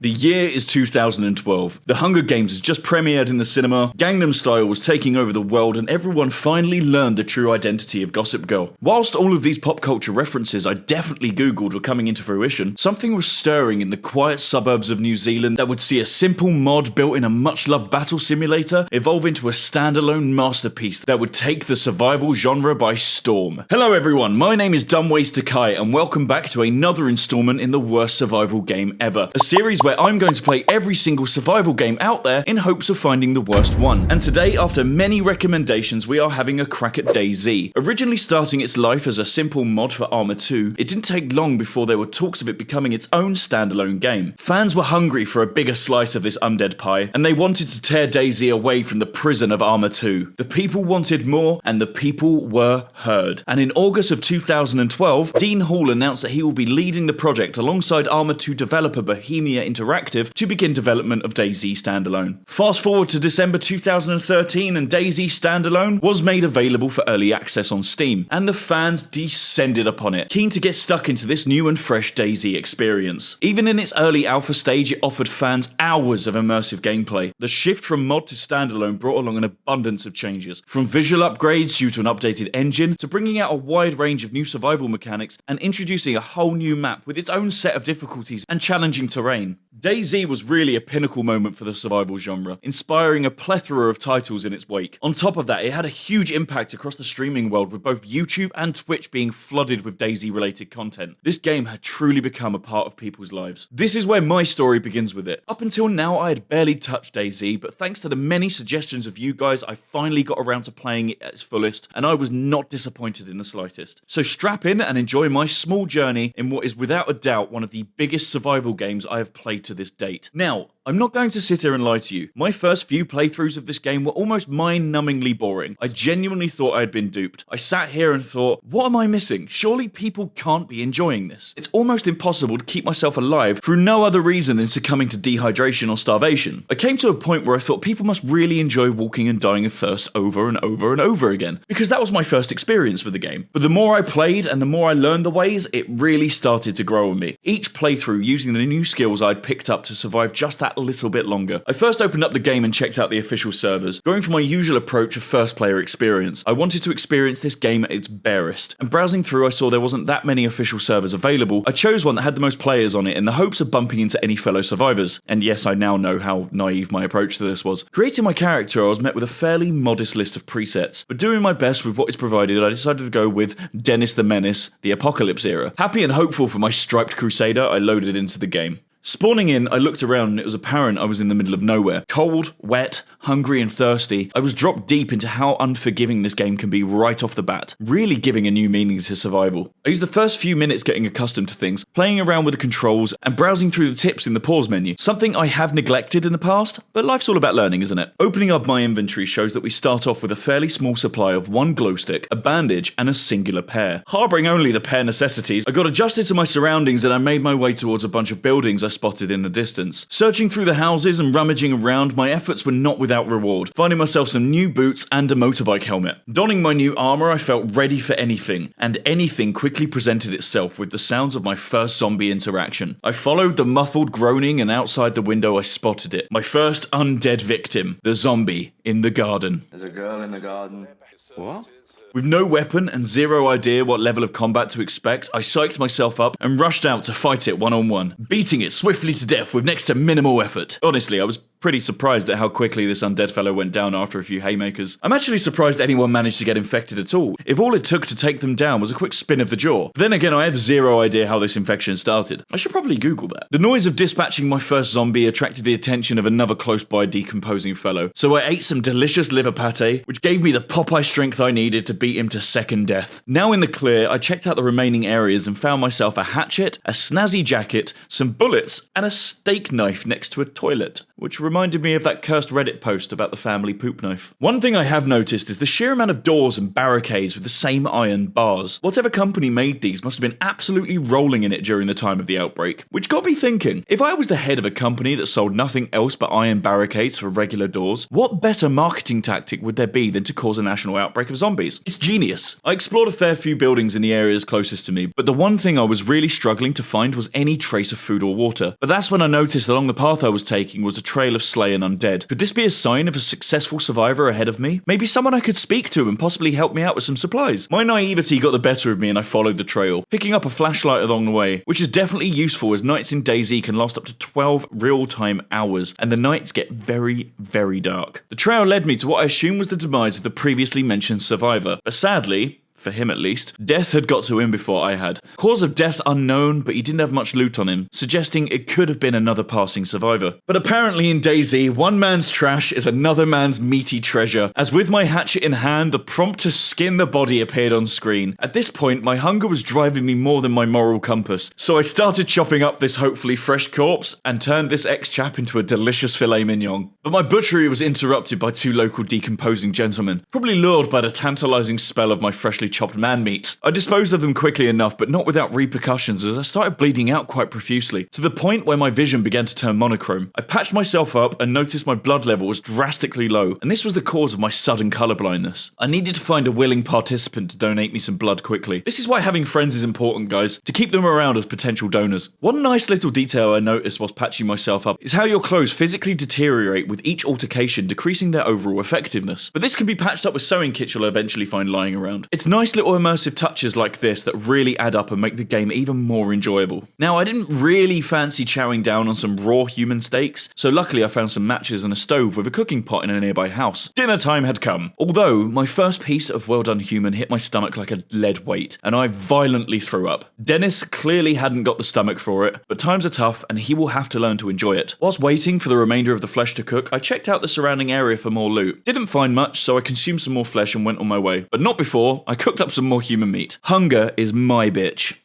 The year is 2012. The Hunger Games has just premiered in the cinema, Gangnam Style was taking over the world, and everyone finally learned the true identity of Gossip Girl. Whilst all of these pop culture references I definitely googled were coming into fruition, something was stirring in the quiet suburbs of New Zealand that would see a simple mod built in a much-loved battle simulator evolve into a standalone masterpiece that would take the survival genre by storm. Hello everyone, my name is Dumbways Takai, and welcome back to another installment in the worst survival game ever. A series where I'm going to play every single survival game out there in hopes of finding the worst one. And today, after many recommendations, we are having a crack at DayZ. Originally starting its life as a simple mod for Arma 2, it didn't take long before there were talks of it becoming its own standalone game. Fans were hungry for a bigger slice of this undead pie, and they wanted to tear DayZ away from the prison of Arma 2. The people wanted more, and the people were heard. And in August of 2012, Dean Hall announced that he will be leading the project alongside Arma 2 developer Bohemia Interactive to begin development of DayZ Standalone. Fast forward to December 2013 and DayZ Standalone was made available for early access on Steam, and the fans descended upon it, keen to get stuck into this new and fresh DayZ experience. Even in its early alpha stage, it offered fans hours of immersive gameplay. The shift from mod to standalone brought along an abundance of changes, from visual upgrades due to an updated engine, to bringing out a wide range of new survival mechanics and introducing a whole new map with its own set of difficulties and challenging terrain. DayZ was really a pinnacle moment for the survival genre, inspiring a plethora of titles in its wake. On top of that, it had a huge impact across the streaming world, with both YouTube and Twitch being flooded with DayZ related content. This game had truly become a part of people's lives. This is where my story begins with it. Up until now, I had barely touched DayZ, but thanks to the many suggestions of you guys, I finally got around to playing it at its fullest, and I was not disappointed in the slightest. So strap in and enjoy my small journey in what is without a doubt one of the biggest survival games I have played to this date. Now, I'm not going to sit here and lie to you. My first few playthroughs of this game were almost mind-numbingly boring. I genuinely thought I had been duped. I sat here and thought, what am I missing? Surely people can't be enjoying this. It's almost impossible to keep myself alive through no other reason than succumbing to dehydration or starvation. I came to a point where I thought people must really enjoy walking and dying of thirst over and over and over again, because that was my first experience with the game. But the more I played and the more I learned the ways, it really started to grow on me. Each playthrough using the new skills I'd picked up to survive just that little bit longer. I first opened up the game and checked out the official servers. Going for my usual approach of first player experience, I wanted to experience this game at its barest, and browsing through I saw there wasn't that many official servers available. I chose one that had the most players on it in the hopes of bumping into any fellow survivors. And yes, I now know how naive my approach to this was. Creating my character, I was met with a fairly modest list of presets, but doing my best with what is provided, I decided to go with Dennis the Menace, the Apocalypse era. Happy and hopeful for my striped crusader, I loaded into the game. Spawning in, I looked around and it was apparent I was in the middle of nowhere. Cold, wet, hungry and thirsty, I was dropped deep into how unforgiving this game can be right off the bat, really giving a new meaning to survival. I used the first few minutes getting accustomed to things, playing around with the controls and browsing through the tips in the pause menu, something I have neglected in the past, but life's all about learning, isn't it? Opening up my inventory shows that we start off with a fairly small supply of one glow stick, a bandage and a singular pair. Harbouring only the bare necessities, I got adjusted to my surroundings and I made my way towards a bunch of buildings I spotted in the distance. Searching through the houses and rummaging around, my efforts were not without reward, finding myself some new boots and a motorbike helmet. Donning my new armour, I felt ready for anything, and anything quickly presented itself with the sounds of my first zombie interaction. I followed the muffled groaning, and outside the window I spotted it. My first undead victim, the zombie in the garden. There's a girl in the garden. What? With no weapon and zero idea what level of combat to expect, I psyched myself up and rushed out to fight it one-on-one, beating it swiftly to death with next to minimal effort. Honestly, I was pretty surprised at how quickly this undead fellow went down after a few haymakers. I'm actually surprised anyone managed to get infected at all, if all it took to take them down was a quick spin of the jaw. But then again, I have zero idea how this infection started. I should probably Google that. The noise of dispatching my first zombie attracted the attention of another close-by decomposing fellow, so I ate some delicious liver pate, which gave me the Popeye strength I needed to beat him to second death. Now in the clear, I checked out the remaining areas and found myself a hatchet, a snazzy jacket, some bullets, and a steak knife next to a toilet. which reminded me of that cursed Reddit post about the family poop knife. One thing I have noticed is the sheer amount of doors and barricades with the same iron bars. Whatever company made these must have been absolutely rolling in it during the time of the outbreak, which got me thinking, if I was the head of a company that sold nothing else but iron barricades for regular doors, what better marketing tactic would there be than to cause a national outbreak of zombies? It's genius. I explored a fair few buildings in the areas closest to me, but the one thing I was really struggling to find was any trace of food or water. But that's when I noticed along the path I was taking was a trail of slain undead. Could this be a sign of a successful survivor ahead of me? Maybe someone I could speak to and possibly help me out with some supplies? My naivety got the better of me and I followed the trail, picking up a flashlight along the way, which is definitely useful as nights in DayZ can last up to 12 real-time hours, and the nights get very, very dark. The trail led me to what I assume was the demise of the previously mentioned survivor, but sadly, for him at least, death had got to him before I had. Cause of death unknown, but he didn't have much loot on him, suggesting it could have been another passing survivor. But apparently in DayZ, one man's trash is another man's meaty treasure, as with my hatchet in hand, the prompt to skin the body appeared on screen. At this point, my hunger was driving me more than my moral compass, so I started chopping up this hopefully fresh corpse and turned this ex-chap into a delicious filet mignon. But my butchery was interrupted by two local decomposing gentlemen, probably lured by the tantalizing smell of my freshly chopped man meat. I disposed of them quickly enough, but not without repercussions, as I started bleeding out quite profusely, to the point where my vision began to turn monochrome. I patched myself up and noticed my blood level was drastically low, and this was the cause of my sudden colorblindness. I needed to find a willing participant to donate me some blood quickly. This is why having friends is important, guys, to keep them around as potential donors. One nice little detail I noticed whilst patching myself up is how your clothes physically deteriorate with each altercation, decreasing their overall effectiveness. But this can be patched up with sewing kits you'll eventually find lying around. It's nice little immersive touches like this that really add up and make the game even more enjoyable. Now, I didn't really fancy chowing down on some raw human steaks, so luckily I found some matches and a stove with a cooking pot in a nearby house. Dinner time had come. Although, my first piece of well done human hit my stomach like a lead weight, and I violently threw up. Dennis clearly hadn't got the stomach for it, but times are tough and he will have to learn to enjoy it. Whilst waiting for the remainder of the flesh to cook, I checked out the surrounding area for more loot. Didn't find much, so I consumed some more flesh and went on my way. But not before I cooked up some more human meat. Hunger is my bitch.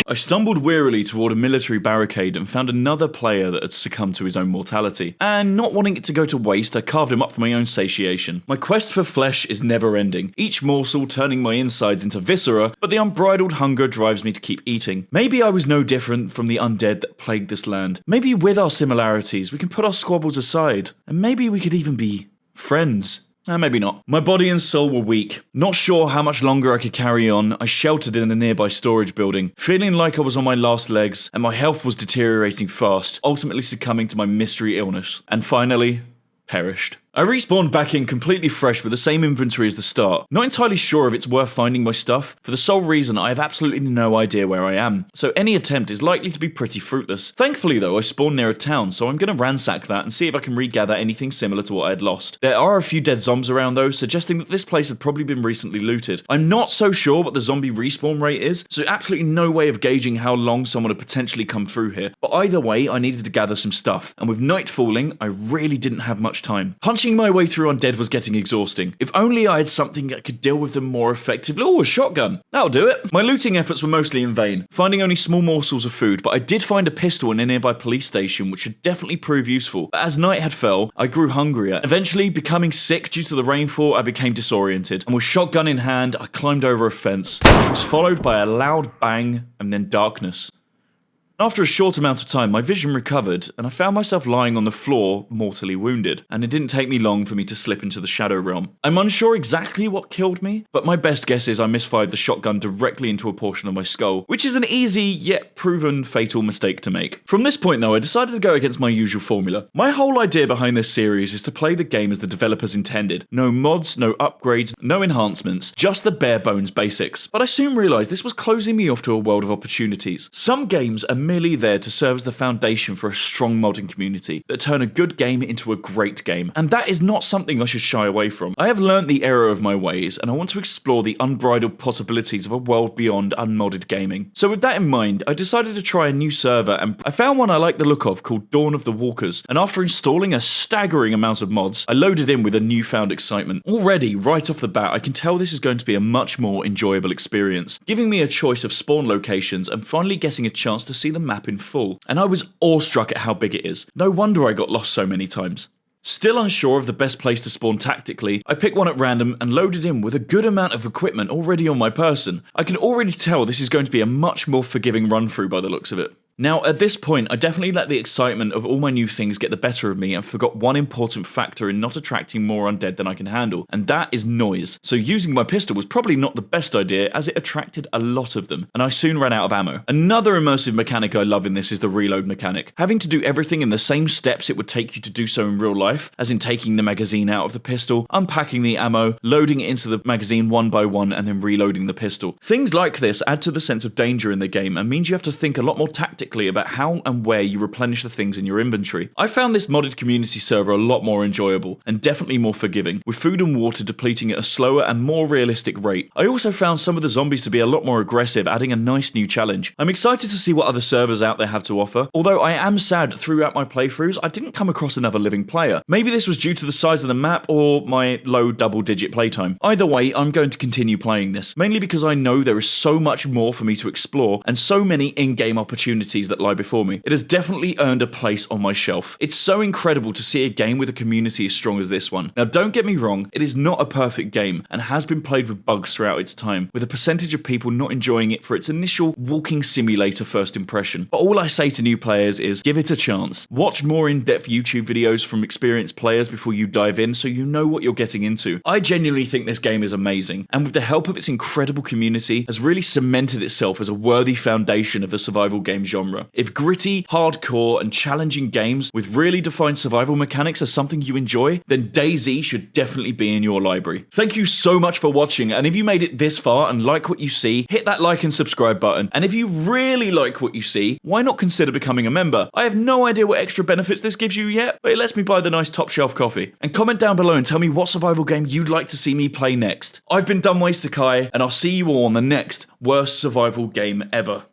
I stumbled wearily toward a military barricade and found another player that had succumbed to his own mortality. And not wanting it to go to waste, I carved him up for my own satiation. My quest for flesh is never ending, each morsel turning my insides into viscera, but the unbridled hunger drives me to keep eating. Maybe I was no different from the undead that plagued this land. Maybe with our similarities, we can put our squabbles aside, and maybe we could even be friends. Maybe not. My body and soul were weak. Not sure how much longer I could carry on, I sheltered in a nearby storage building, feeling like I was on my last legs and my health was deteriorating fast, ultimately succumbing to my mystery illness. And finally, perished. I respawned back in completely fresh with the same inventory as the start, not entirely sure if it's worth finding my stuff, for the sole reason I have absolutely no idea where I am, so any attempt is likely to be pretty fruitless. Thankfully though, I spawned near a town, so I'm going to ransack that and see if I can regather anything similar to what I had lost. There are a few dead zombies around though, suggesting that this place had probably been recently looted. I'm not so sure what the zombie respawn rate is, so absolutely no way of gauging how long someone had potentially come through here, but either way I needed to gather some stuff, and with night falling, I really didn't have much time. Punching my way through undead was getting exhausting. If only I had something that could deal with them more effectively. Oh, a shotgun. That'll do it. My looting efforts were mostly in vain, finding only small morsels of food, but I did find a pistol in a nearby police station which should definitely prove useful. But as night had fell, I grew hungrier. Eventually, becoming sick due to the rainfall, I became disoriented, and with shotgun in hand, I climbed over a fence, which was followed by a loud bang and then darkness. After a short amount of time, my vision recovered, and I found myself lying on the floor, mortally wounded, and it didn't take me long for me to slip into the shadow realm. I'm unsure exactly what killed me, but my best guess is I misfired the shotgun directly into a portion of my skull, which is an easy, yet proven fatal mistake to make. From this point though, I decided to go against my usual formula. My whole idea behind this series is to play the game as the developers intended. No mods, no upgrades, no enhancements, just the bare bones basics. But I soon realised this was closing me off to a world of opportunities. Some games are merely there to serve as the foundation for a strong modding community that turn a good game into a great game, and that is not something I should shy away from. I have learnt the error of my ways, and I want to explore the unbridled possibilities of a world beyond unmodded gaming. So with that in mind, I decided to try a new server, and I found one I like the look of called Dawn of the Walkers, and after installing a staggering amount of mods, I loaded in with a newfound excitement. Already, right off the bat, I can tell this is going to be a much more enjoyable experience, giving me a choice of spawn locations and finally getting a chance to see the map in full, and I was awestruck at how big it is. No wonder I got lost so many times. Still unsure of the best place to spawn tactically, I picked one at random and loaded in with a good amount of equipment already on my person. I can already tell this is going to be a much more forgiving run through by the looks of it. Now, at this point, I definitely let the excitement of all my new things get the better of me and forgot one important factor in not attracting more undead than I can handle, and that is noise. So using my pistol was probably not the best idea as it attracted a lot of them, and I soon ran out of ammo. Another immersive mechanic I love in this is the reload mechanic. Having to do everything in the same steps it would take you to do so in real life, as in taking the magazine out of the pistol, unpacking the ammo, loading it into the magazine one by one, and then reloading the pistol. Things like this add to the sense of danger in the game and means you have to think a lot more tactically about how and where you replenish the things in your inventory. I found this modded community server a lot more enjoyable, and definitely more forgiving, with food and water depleting at a slower and more realistic rate. I also found some of the zombies to be a lot more aggressive, adding a nice new challenge. I'm excited to see what other servers out there have to offer, although I am sad throughout my playthroughs I didn't come across another living player. Maybe this was due to the size of the map or my low double-digit playtime. Either way, I'm going to continue playing this, mainly because I know there is so much more for me to explore, and so many in-game opportunities that lie before me. It has definitely earned a place on my shelf. It's so incredible to see a game with a community as strong as this one. Now, don't get me wrong, it is not a perfect game and has been played with bugs throughout its time, with a percentage of people not enjoying it for its initial walking simulator first impression. But all I say to new players is give it a chance. Watch more in-depth YouTube videos from experienced players before you dive in so you know what you're getting into. I genuinely think this game is amazing, and with the help of its incredible community, has really cemented itself as a worthy foundation of the survival game genre. If gritty, hardcore, and challenging games with really defined survival mechanics are something you enjoy, then DayZ should definitely be in your library. Thank you so much for watching, and if you made it this far and like what you see, hit that like and subscribe button. And if you really like what you see, why not consider becoming a member? I have no idea what extra benefits this gives you yet, but it lets me buy the nice top shelf coffee. And comment down below and tell me what survival game you'd like to see me play next. I've been DumbWasterKai, and I'll see you all on the next worst survival game ever.